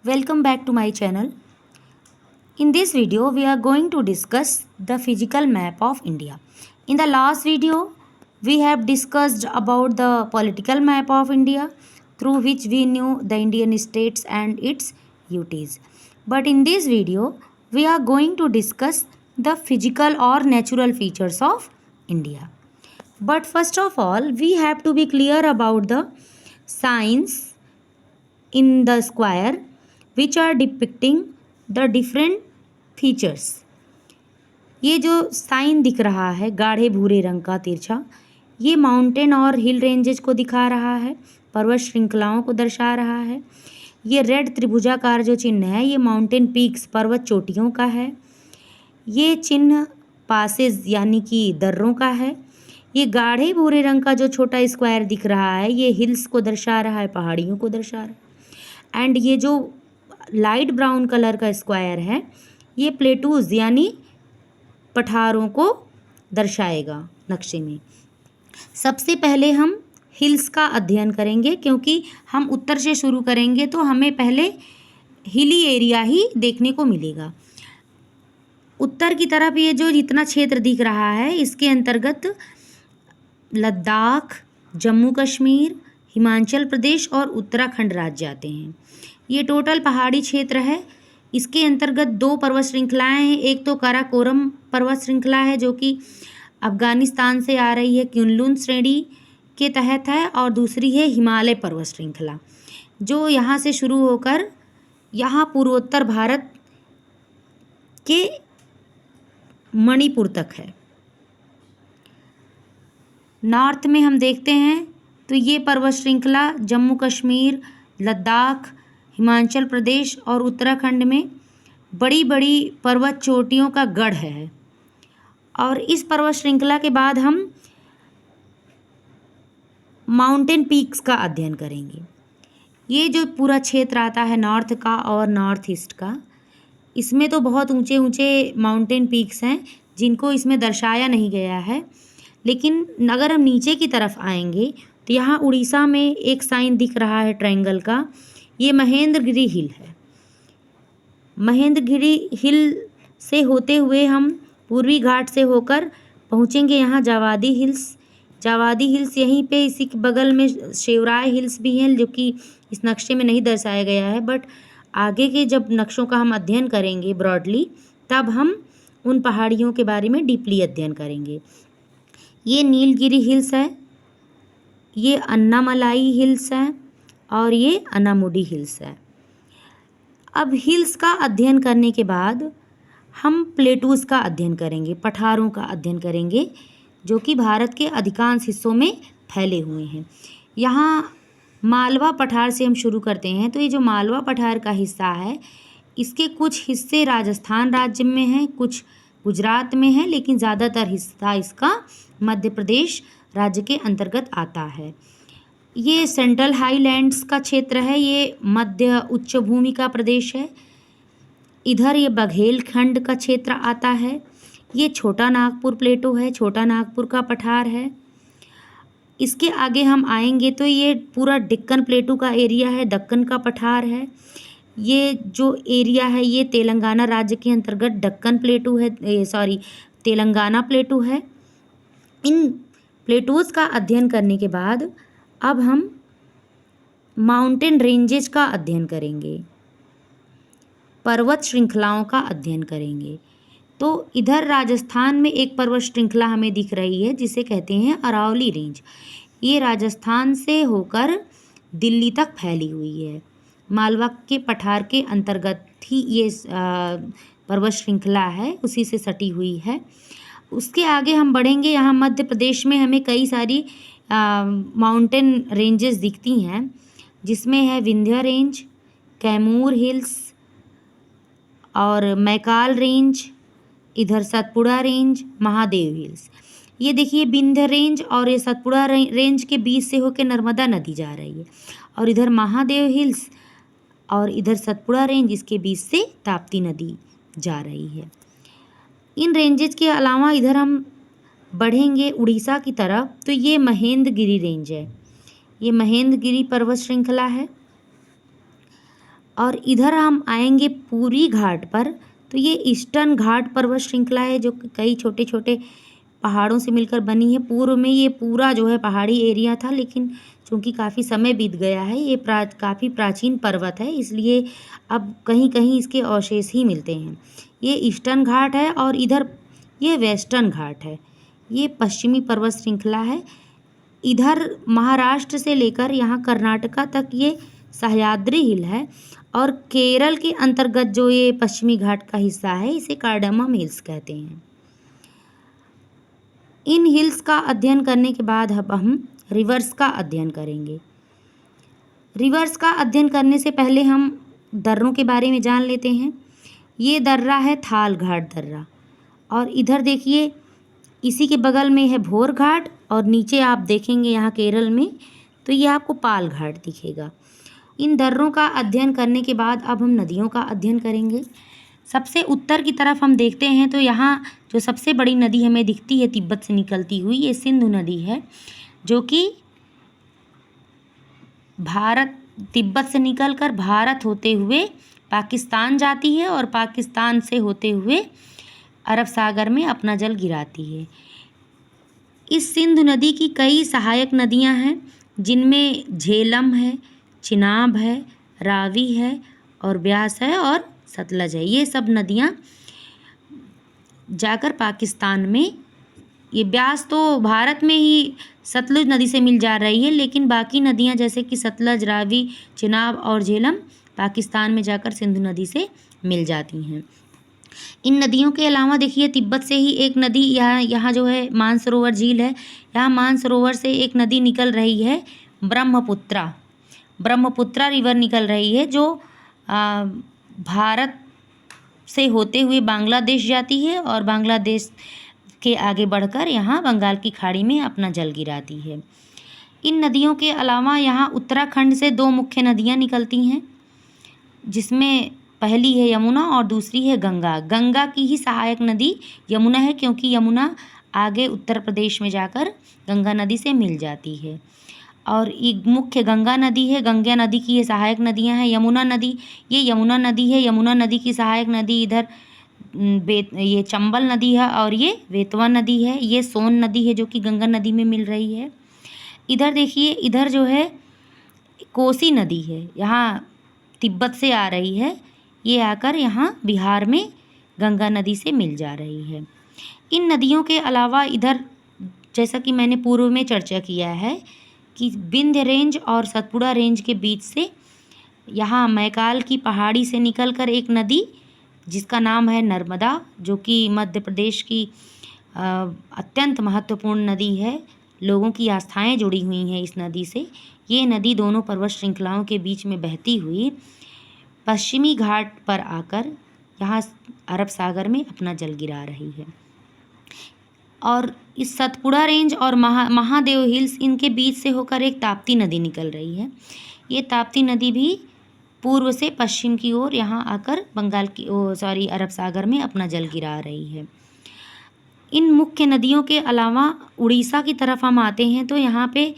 Welcome back to my channel. In this video, we are going to discuss the physical map of India. In the last video, we have discussed about the political map of India through which we knew the Indian states and its UTs. But in this video, we are going to discuss the physical or natural features of India. But first of all, we have to be clear about the signs in the square which are depicting the different features. ये जो sign दिख रहा है गाढ़े भूरे रंग का तिरछा, ये माउंटेन और हिल रेंजेस को दिखा रहा है, पर्वत श्रृंखलाओं को दर्शा रहा है। ये रेड त्रिभुजाकार जो चिन्ह है ये माउंटेन पीक्स पर्वत चोटियों का है। ये चिन्ह पासेस यानी कि दर्रों का है। ये गाढ़े भूरे रंग का जो छोटा स्क्वायर दिख रहा है ये हिल्स को दर्शा रहा है, पहाड़ियों को दर्शा रहा है। एंड ये जो लाइट ब्राउन कलर का स्क्वायर है ये प्लेटूज यानी पठारों को दर्शाएगा नक्शे में। सबसे पहले हम हिल्स का अध्ययन करेंगे, क्योंकि हम उत्तर से शुरू करेंगे तो हमें पहले हिली एरिया ही देखने को मिलेगा। उत्तर की तरफ ये जो जितना क्षेत्र दिख रहा है इसके अंतर्गत लद्दाख, जम्मू कश्मीर, हिमाचल प्रदेश और उत्तराखंड राज्य आते हैं। ये टोटल पहाड़ी क्षेत्र है। इसके अंतर्गत दो पर्वत श्रृंखलाएं हैं। एक तो काराकोरम पर्वत श्रृंखला है जो कि अफगानिस्तान से आ रही है, क्युनलुन श्रेणी के तहत है, और दूसरी है हिमालय पर्वत श्रृंखला जो यहाँ से शुरू होकर यहाँ पूर्वोत्तर भारत के मणिपुर तक है। नॉर्थ में हम देखते हैं तो ये पर्वत श्रृंखला जम्मू कश्मीर, लद्दाख, हिमाचल प्रदेश और उत्तराखंड में बड़ी बड़ी पर्वत चोटियों का गढ़ है। और इस पर्वत श्रृंखला के बाद हम माउंटेन पीक्स का अध्ययन करेंगे। ये जो पूरा क्षेत्र आता है नॉर्थ का और नॉर्थ ईस्ट का, इसमें तो बहुत ऊंचे ऊंचे माउंटेन पीक्स हैं जिनको इसमें दर्शाया नहीं गया है। लेकिन अगर हम नीचे की तरफ आएंगे तो यहाँ उड़ीसा में एक साइन दिख रहा है ट्रायंगल का, ये महेंद्रगिरी हिल है। महेंद्रगिरी हिल से होते हुए हम पूर्वी घाट से होकर पहुँचेंगे यहाँ जावादी हिल्स। जावादी हिल्स यहीं पे, इसी के बगल में शेवराय हिल्स भी हैं जो कि इस नक्शे में नहीं दर्शाया गया है, बट आगे के जब नक्शों का हम अध्ययन करेंगे ब्रॉडली तब हम उन पहाड़ियों के बारे में डीपली अध्ययन करेंगे। ये नीलगिरी हिल्स है, ये अन्नामलाई हिल्स है और ये अनामुडी हिल्स है। अब हिल्स का अध्ययन करने के बाद हम प्लेटूज का अध्ययन करेंगे, पठारों का अध्ययन करेंगे जो कि भारत के अधिकांश हिस्सों में फैले हुए हैं। यहाँ मालवा पठार से हम शुरू करते हैं तो ये जो मालवा पठार का हिस्सा है इसके कुछ हिस्से राजस्थान राज्य में हैं, कुछ गुजरात में है, लेकिन ज़्यादातर हिस्सा इसका मध्य प्रदेश राज्य के अंतर्गत आता है। ये सेंट्रल हाईलैंड्स का क्षेत्र है, ये मध्य उच्च भूमि का प्रदेश है। इधर ये बघेलखंड का क्षेत्र आता है। ये छोटा नागपुर प्लेटो है, छोटा नागपुर का पठार है। इसके आगे हम आएंगे तो ये पूरा डेक्कन प्लेटो का एरिया है, दक्कन का पठार है। ये जो एरिया है ये तेलंगाना राज्य के अंतर्गत दक्कन प्लेटो है, तेलंगाना प्लेटो है। इन प्लेटोज़ का अध्ययन करने के बाद अब हम माउंटेन रेंजेस का अध्ययन करेंगे, पर्वत श्रृंखलाओं का अध्ययन करेंगे। तो इधर राजस्थान में एक पर्वत श्रृंखला हमें दिख रही है जिसे कहते हैं अरावली रेंज। ये राजस्थान से होकर दिल्ली तक फैली हुई है। मालवा के पठार के अंतर्गत ही ये पर्वत श्रृंखला है, उसी से सटी हुई है। उसके आगे हम बढ़ेंगे, यहाँ मध्य प्रदेश में हमें कई सारी माउंटेन रेंजेस दिखती हैं जिसमें है विंध्य रेंज, कैमूर हिल्स और मैकाल रेंज, इधर सतपुड़ा रेंज, महादेव हिल्स। ये देखिए विंध्य रेंज और ये सतपुड़ा रेंज के बीच से होकर नर्मदा नदी जा रही है, और इधर महादेव हिल्स और इधर सतपुड़ा रेंज, इसके बीच से ताप्ती नदी जा रही है। इन रेंजेस के अलावा इधर हम बढ़ेंगे उड़ीसा की तरफ तो ये महेंद्रगिरी रेंज है, ये महेंद्रगिरी पर्वत श्रृंखला है। और इधर हम आएंगे पूर्वी घाट पर, तो ये ईस्टर्न घाट पर्वत श्रृंखला है जो कि कई छोटे छोटे पहाड़ों से मिलकर बनी है। पूर्व में ये पूरा जो है पहाड़ी एरिया था, लेकिन चूँकि काफ़ी समय बीत गया है, ये काफ़ी प्राचीन पर्वत है, इसलिए अब कहीं कहीं इसके अवशेष ही मिलते हैं। ये ईस्टर्न घाट है और इधर ये वेस्टर्न घाट है। ये पश्चिमी पर्वत श्रृंखला है। इधर महाराष्ट्र से लेकर यहाँ कर्नाटका तक ये सह्याद्री हिल है और केरल के अंतर्गत जो ये पश्चिमी घाट का हिस्सा है इसे कार्डमम हिल्स कहते हैं। इन हिल्स का अध्ययन करने के बाद अब हम रिवर्स का अध्ययन करेंगे। रिवर्स का अध्ययन करने से पहले हम दर्रों के बारे में जान लेते हैं। ये दर्रा है थाल घाट दर्रा, और इधर देखिए इसी के बगल में है भोर घाट, और नीचे आप देखेंगे यहाँ केरल में तो ये आपको पाल घाट दिखेगा। इन दर्रों का अध्ययन करने के बाद अब हम नदियों का अध्ययन करेंगे। सबसे उत्तर की तरफ हम देखते हैं तो यहाँ जो सबसे बड़ी नदी हमें दिखती है तिब्बत से निकलती हुई, ये सिंधु नदी है, जो कि तिब्बत से निकलकर भारत होते हुए पाकिस्तान जाती है और पाकिस्तान से होते हुए अरब सागर में अपना जल गिराती है। इस सिंधु नदी की कई सहायक नदियां हैं, जिनमें झेलम है, चिनाब है, रावी है और ब्यास है और सतलज है। ये सब नदियां जाकर पाकिस्तान में, ये ब्यास तो भारत में ही सतलुज नदी से मिल जा रही है, लेकिन बाकी नदियां जैसे कि सतलज, रावी, चिनाब और झेलम पाकिस्तान में जाकर सिंधु नदी से मिल जाती हैं। इन नदियों के अलावा देखिए तिब्बत से ही एक नदी यहाँ जो है मानसरोवर झील है, यहाँ मानसरोवर से एक नदी निकल रही है, ब्रह्मपुत्रा रिवर निकल रही है, जो भारत से होते हुए बांग्लादेश जाती है और बांग्लादेश के आगे बढ़कर यहाँ बंगाल की खाड़ी में अपना जल गिराती है। इन नदियों के अलावा यहाँ उत्तराखंड से दो मुख्य नदियाँ निकलती हैं, जिसमें पहली है यमुना और दूसरी है गंगा। गंगा की ही सहायक नदी यमुना है, क्योंकि यमुना आगे उत्तर प्रदेश में जाकर गंगा नदी से मिल जाती है। और एक मुख्य गंगा नदी है, गंगा नदी की ये सहायक नदियां हैं। यमुना नदी, ये यमुना नदी है, यमुना नदी की सहायक नदी इधर ये चंबल नदी है और ये बेतवा नदी है। ये सोन नदी है जो कि गंगा नदी में मिल रही है। इधर देखिए, इधर जो है कोसी नदी है, यहाँ तिब्बत से आ रही है, ये आकर यहाँ बिहार में गंगा नदी से मिल जा रही है। इन नदियों के अलावा इधर जैसा कि मैंने पूर्व में चर्चा किया है कि विंध्य रेंज और सतपुड़ा रेंज के बीच से यहाँ मैकाल की पहाड़ी से निकलकर एक नदी जिसका नाम है नर्मदा, जो कि मध्य प्रदेश की अत्यंत महत्वपूर्ण नदी है। लोगों की आस्थाएं जुड़ी हुई हैं इस नदी से। ये नदी दोनों पर्वत श्रृंखलाओं के बीच में बहती हुई पश्चिमी घाट पर आकर यहाँ अरब सागर में अपना जल गिरा रही है। और इस सतपुड़ा रेंज और महादेव हिल्स, इनके बीच से होकर एक ताप्ती नदी निकल रही है। ये ताप्ती नदी भी पूर्व से पश्चिम की ओर यहाँ आकर अरब सागर में अपना जल गिरा रही है। इन मुख्य नदियों के अलावा उड़ीसा की तरफ हम आते हैं तो यहाँ पे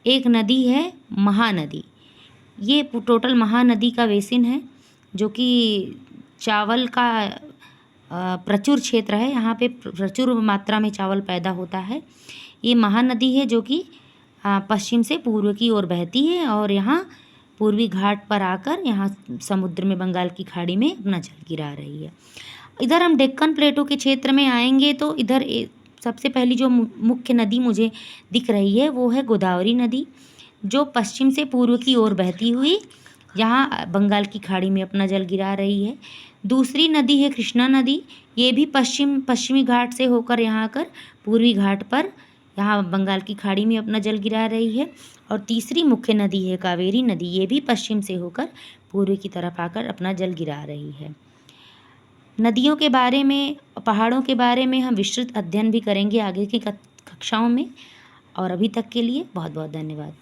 एक नदी है महानदी। ये टोटल महानदी का बेसिन है, जो कि चावल का प्रचुर क्षेत्र है। यहाँ पे प्रचुर मात्रा में चावल पैदा होता है। ये महानदी है जो कि पश्चिम से पूर्व की ओर बहती है और यहाँ पूर्वी घाट पर आकर यहाँ समुद्र में बंगाल की खाड़ी में अपना जल गिरा रही है। इधर हम डेक्कन प्लेटो के क्षेत्र में आएंगे तो इधर सबसे पहली जो मुख्य नदी मुझे दिख रही है वो है गोदावरी नदी, जो पश्चिम से पूर्व की ओर बहती हुई यहाँ बंगाल की खाड़ी में अपना जल गिरा रही है। दूसरी नदी है कृष्णा नदी, ये भी पश्चिमी घाट से होकर यहाँ आकर पूर्वी घाट पर यहाँ बंगाल की खाड़ी में अपना जल गिरा रही है। और तीसरी मुख्य नदी है कावेरी नदी, ये भी पश्चिम से होकर पूर्व की तरफ आकर अपना जल गिरा रही है। नदियों के बारे में, पहाड़ों के बारे में हम विस्तृत अध्ययन भी करेंगे आगे की कक्षाओं में। और अभी तक के लिए बहुत बहुत धन्यवाद।